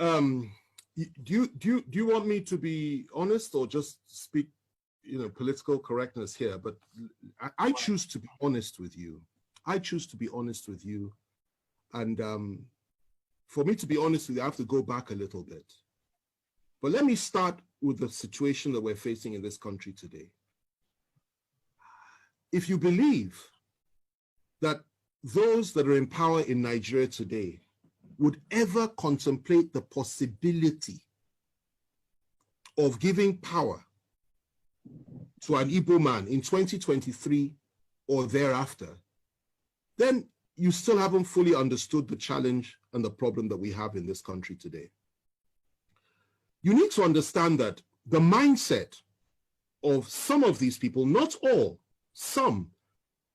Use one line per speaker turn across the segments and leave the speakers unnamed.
Do you want me to be honest or just speak, political correctness here? But I choose to be honest with you. I choose to be honest with you. And for me to be honest with you, I have to go back a little bit. But let me start with the situation that we're facing in this country today. If you believe that those that are in power in Nigeria today would ever contemplate the possibility of giving power to an Igbo man in 2023 or thereafter, then you still haven't fully understood the challenge and the problem that we have in this country today. You need to understand that the mindset of some of these people, not all, some,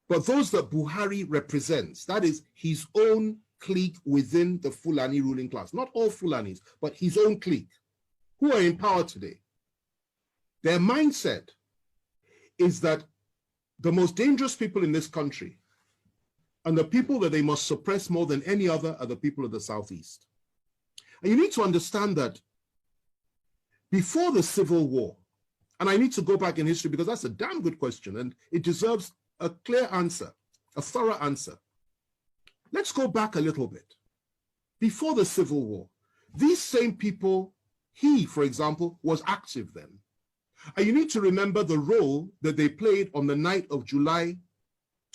but those that Buhari represents, that is his own clique within the Fulani ruling class, not all Fulanis, but his own clique, who are in power today. Their mindset is that the most dangerous people in this country and the people that they must suppress more than any other are the people of the Southeast. And you need to understand that before the Civil War, and I need to go back in history because that's a damn good question and it deserves a clear answer, a thorough answer. Let's go back a little bit. Before the Civil War, these same people, he, for example, was active then. And you need to remember the role that they played on the night of July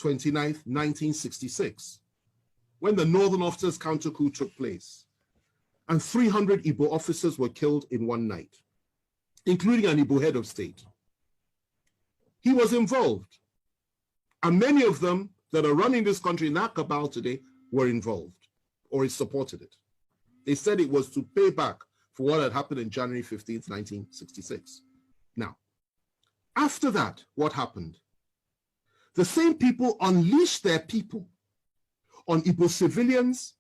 29th, 1966, when the Northern Officers counter coup took place. And 300 Igbo officers were killed in one night, including an Igbo head of state. He was involved. And many of them that are running this country in that cabal today were involved or supported it. They said it was to pay back for what had happened in January 15th, 1966. Now, after that, what happened? The same people unleashed their people on Igbo civilians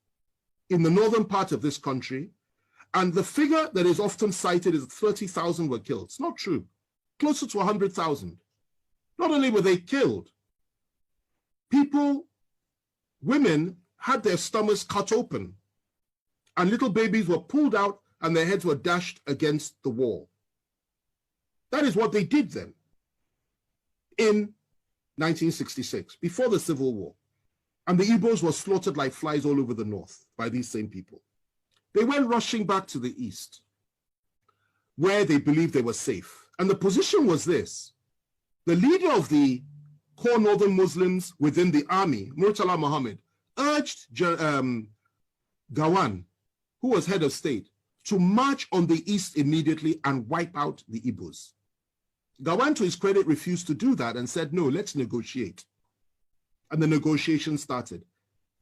in the northern part of this country, and the figure that is often cited is 30,000 were killed. It's not true. Closer to 100,000. Not only were they killed, people, women had their stomachs cut open and little babies were pulled out and their heads were dashed against the wall. That is what they did then in 1966, before the Civil War. And the Igbos were slaughtered like flies all over the north by these same people. They went rushing back to the east, where they believed they were safe. And the position was this: the leader of the core northern Muslims within the army, Murtala Muhammad, urged Gawan, who was head of state, to march on the east immediately and wipe out the Igbos. Gawan, to his credit, refused to do that and said, no, let's negotiate. And the negotiations started.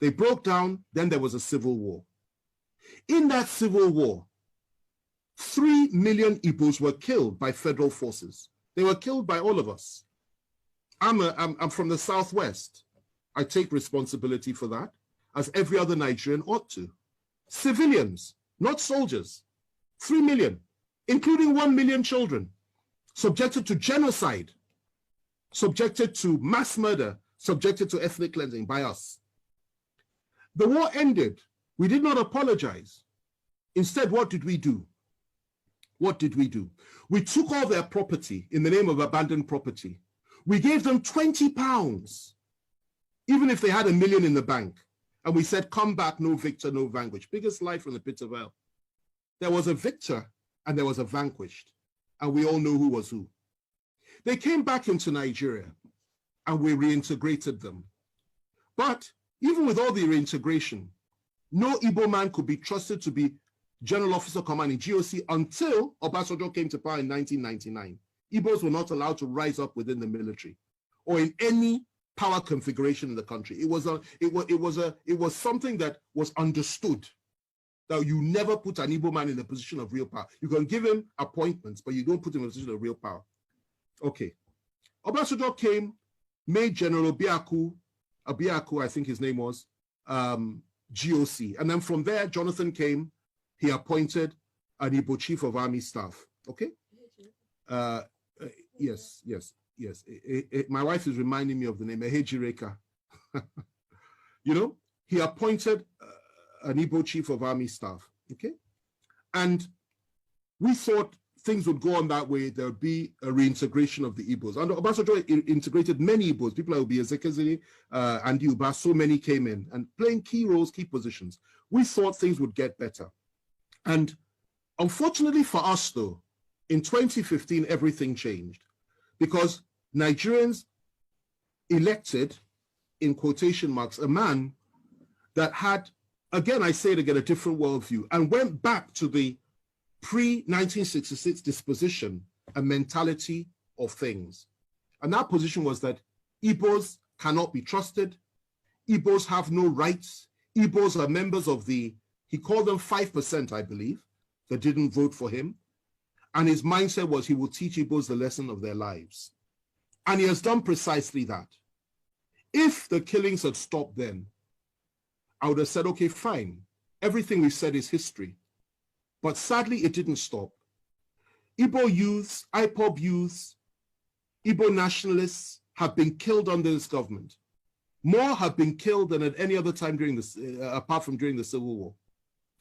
They broke down, then there was a civil war. In that civil war, 3 million Igbos were killed by federal forces. They were killed by all of us. I'm from the Southwest. I take responsibility for that, as every other Nigerian ought to. Civilians, not soldiers, 3 million, including 1 million children, subjected to genocide, subjected to mass murder, subjected to ethnic cleansing by us. The war ended. We did not apologize. Instead, what did we do? What did we do? We took all their property in the name of abandoned property. We gave them £20, even if they had $1 million in the bank. And we said, come back, no victor, no vanquished. Biggest lie from the pit of hell. There was a victor and there was a vanquished. And we all know who was who. They came back into Nigeria and we reintegrated them. But even with all the reintegration, no Igbo man could be trusted to be General Officer Commanding GOC until Obasanjo came to power in 1999. Igbos were not allowed to rise up within the military or in any power configuration in the country. It was something that was understood, that you never put an Igbo man in a position of real power. You can give him appointments, but you don't put him in a position of real power. Okay. Obasanjo came, made General Abiaku, I think his name was, GOC. And then from there, Jonathan came, he appointed an Igbo Chief of Army Staff. Okay? Yes. My wife is reminding me of the name, Ehejireka. You know, he appointed an Igbo Chief of Army Staff. Okay? And we thought things would go on that way. There would be a reintegration of the Igbos. And Obasanjo integrated many Igbos, people like Obi Ezekwesili and Uba, so many came in and playing key roles, key positions. We thought things would get better. And unfortunately for us, though, in 2015, everything changed because Nigerians elected, in quotation marks, a man that had, again, I say it again, a different worldview and went back to the pre-1966 disposition and mentality of things. And that position was that Igbos cannot be trusted. Igbos have no rights. Igbos are members of the, he called them 5%, I believe, that didn't vote for him. And his mindset was he will teach Igbos the lesson of their lives. And he has done precisely that. If the killings had stopped then, I would have said, okay, fine. Everything we said is history. But sadly, it didn't stop. Igbo youths, IPOB youths, Igbo nationalists have been killed under this government. More have been killed than at any other time during this, apart from during the Civil War,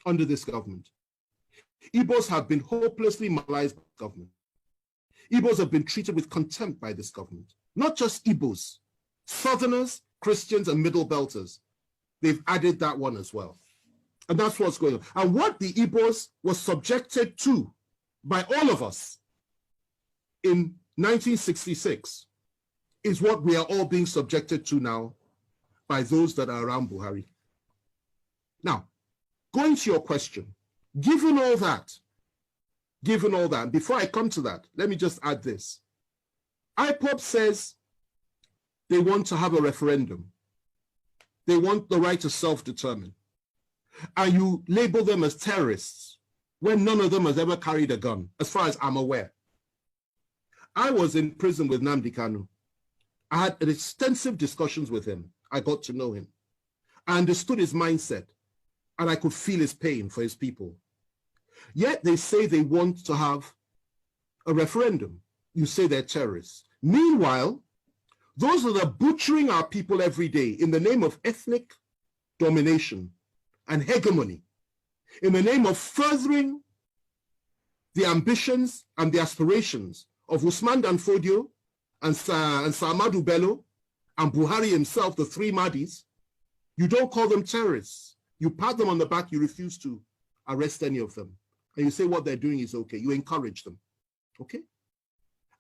under this government. Igbos have been hopelessly marginalized by the government. Igbos have been treated with contempt by this government. Not just Igbos, Southerners, Christians, and Middle Belters. They've added that one as well. And that's what's going on. And what the Igbos were subjected to by all of us in 1966 is what we are all being subjected to now by those that are around Buhari. Now, going to your question, given all that, and before I come to that, let me just add this. IPOB says they want to have a referendum. They want the right to self-determine. And you label them as terrorists when none of them has ever carried a gun, as far as I'm aware. I was in prison with Nnamdi Kanu. I had extensive discussions with him. I got to know him. I understood his mindset, and I could feel his pain for his people. Yet they say they want to have a referendum. You say they're terrorists. Meanwhile, those that are butchering our people every day in the name of ethnic domination and hegemony, in the name of furthering the ambitions and the aspirations of Usman Dan Fodio and Ahmadu Bello and Buhari himself, the three Mahdis, you don't call them terrorists. You pat them on the back, you refuse to arrest any of them. And you say what they're doing is okay. You encourage them, okay?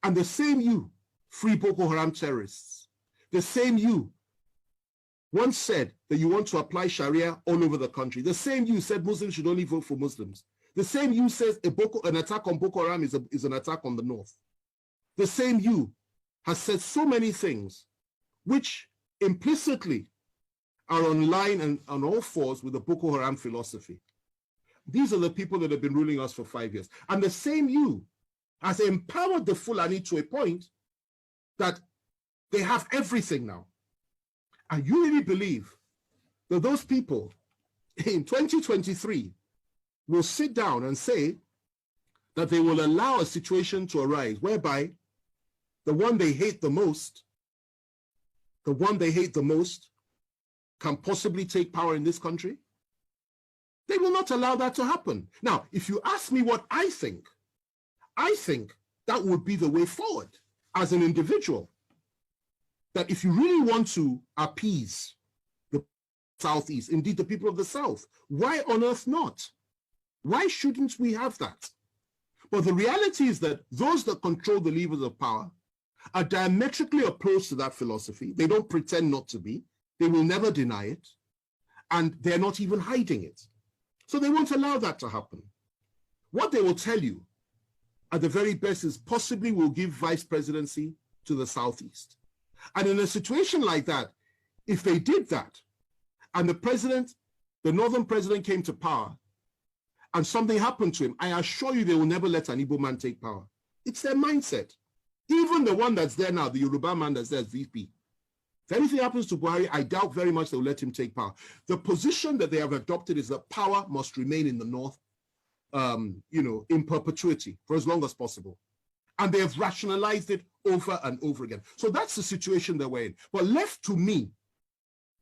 And the same you, free Boko Haram terrorists, the same you once said that you want to apply Sharia all over the country. The same you said Muslims should only vote for Muslims. The same you says an attack on Boko Haram is an attack on the North. The same you has said so many things which implicitly are on line and on all fours with the Boko Haram philosophy. These are the people that have been ruling us for 5 years. And the same you has empowered the Fulani to a point that they have everything now. And you really believe that those people in 2023 will sit down and say that they will allow a situation to arise whereby the one they hate the most can possibly take power in this country? They will not allow that to happen. Now, if you ask me what I think that would be the way forward as an individual. That if you really want to appease the Southeast, indeed the people of the South, why on earth not? Why shouldn't we have that? But the reality is that those that control the levers of power are diametrically opposed to that philosophy. They don't pretend not to be. They will never deny it. And they're not even hiding it. So they won't allow that to happen. What they will tell you at the very best is possibly we'll give vice presidency to the Southeast. And in a situation like that, if they did that, and the northern president came to power, and something happened to him, I assure you they will never let an Igbo man take power. It's their mindset. Even the one that's there now, the Yoruba man that's there as VP. If anything happens to Buhari, I doubt very much they'll let him take power. The position that they have adopted is that power must remain in the north, in perpetuity for as long as possible. And they have rationalized it over and over again. So that's the situation that we're in. But left to me,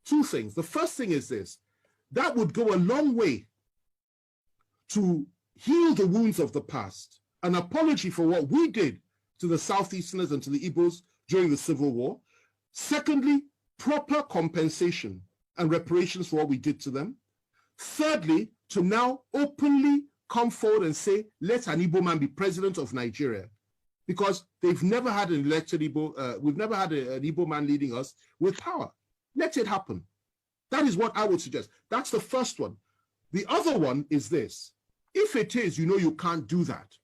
two things. The first thing is this. That would go a long way to heal the wounds of the past, an apology for what we did to the Southeasterners and to the Igbos during the Civil War. Secondly, proper compensation and reparations for what we did to them. Thirdly, to now openly come forward and say, let an Igbo man be president of Nigeria, because they've never had an elected Igbo, we've never had an Igbo man leading us with power. Let it happen. That is what I would suggest. That's the first one. The other one is this. If it is, you know, you can't do that.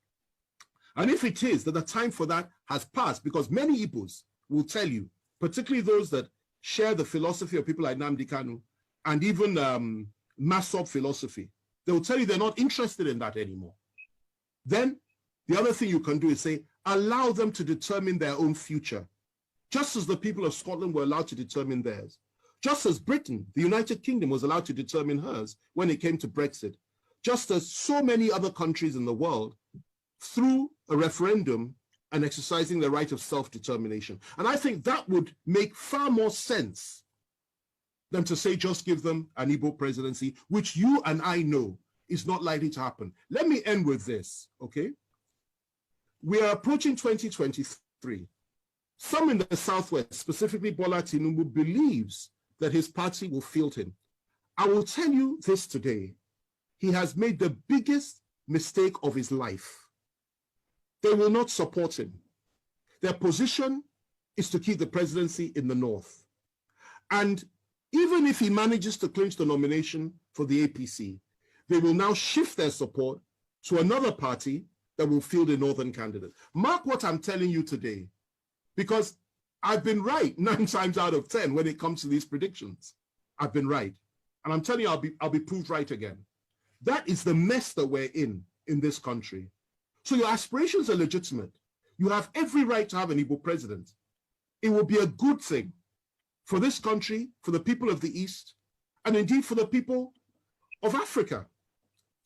And if it is that the time for that has passed, because many Igbos will tell you, particularly those that share the philosophy of people like Nnamdi Kanu and even Masop philosophy, they will tell you they're not interested in that anymore. Then the other thing you can do is say, allow them to determine their own future, just as the people of Scotland were allowed to determine theirs, just as Britain, the United Kingdom, was allowed to determine hers when it came to Brexit, just as so many other countries in the world, through a referendum and exercising the right of self-determination. And I think that would make far more sense than to say just give them an Igbo presidency, which you and I know is not likely to happen. Let me end with this, okay? We are approaching 2023. Some in the Southwest, specifically Bola Tinubu, believes that his party will field him. I will tell you this today. He has made the biggest mistake of his life. They will not support him. Their position is to keep the presidency in the North. And even if he manages to clinch the nomination for the APC, they will now shift their support to another party that will field a Northern candidate. Mark what I'm telling you today, because I've been right 9 times out of 10 when it comes to these predictions. I've been right. And I'm telling you, I'll be proved right again. That is the mess that we're in this country. So your aspirations are legitimate. You have every right to have an Igbo president. It will be a good thing for this country, for the people of the East, and indeed for the people of Africa.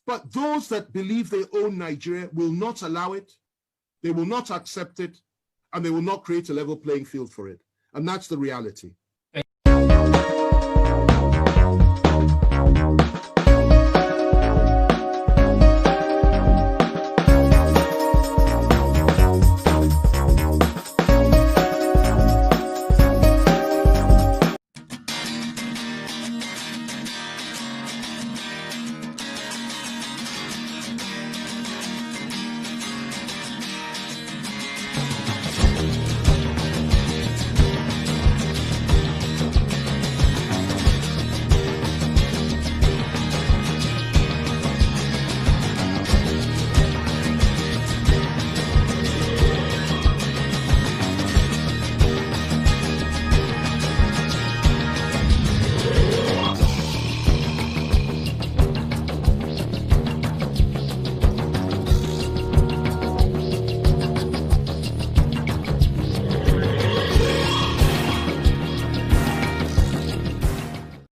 But those that believe they own Nigeria will not allow it, they will not accept it, and they will not create a level playing field for it. And that's the reality.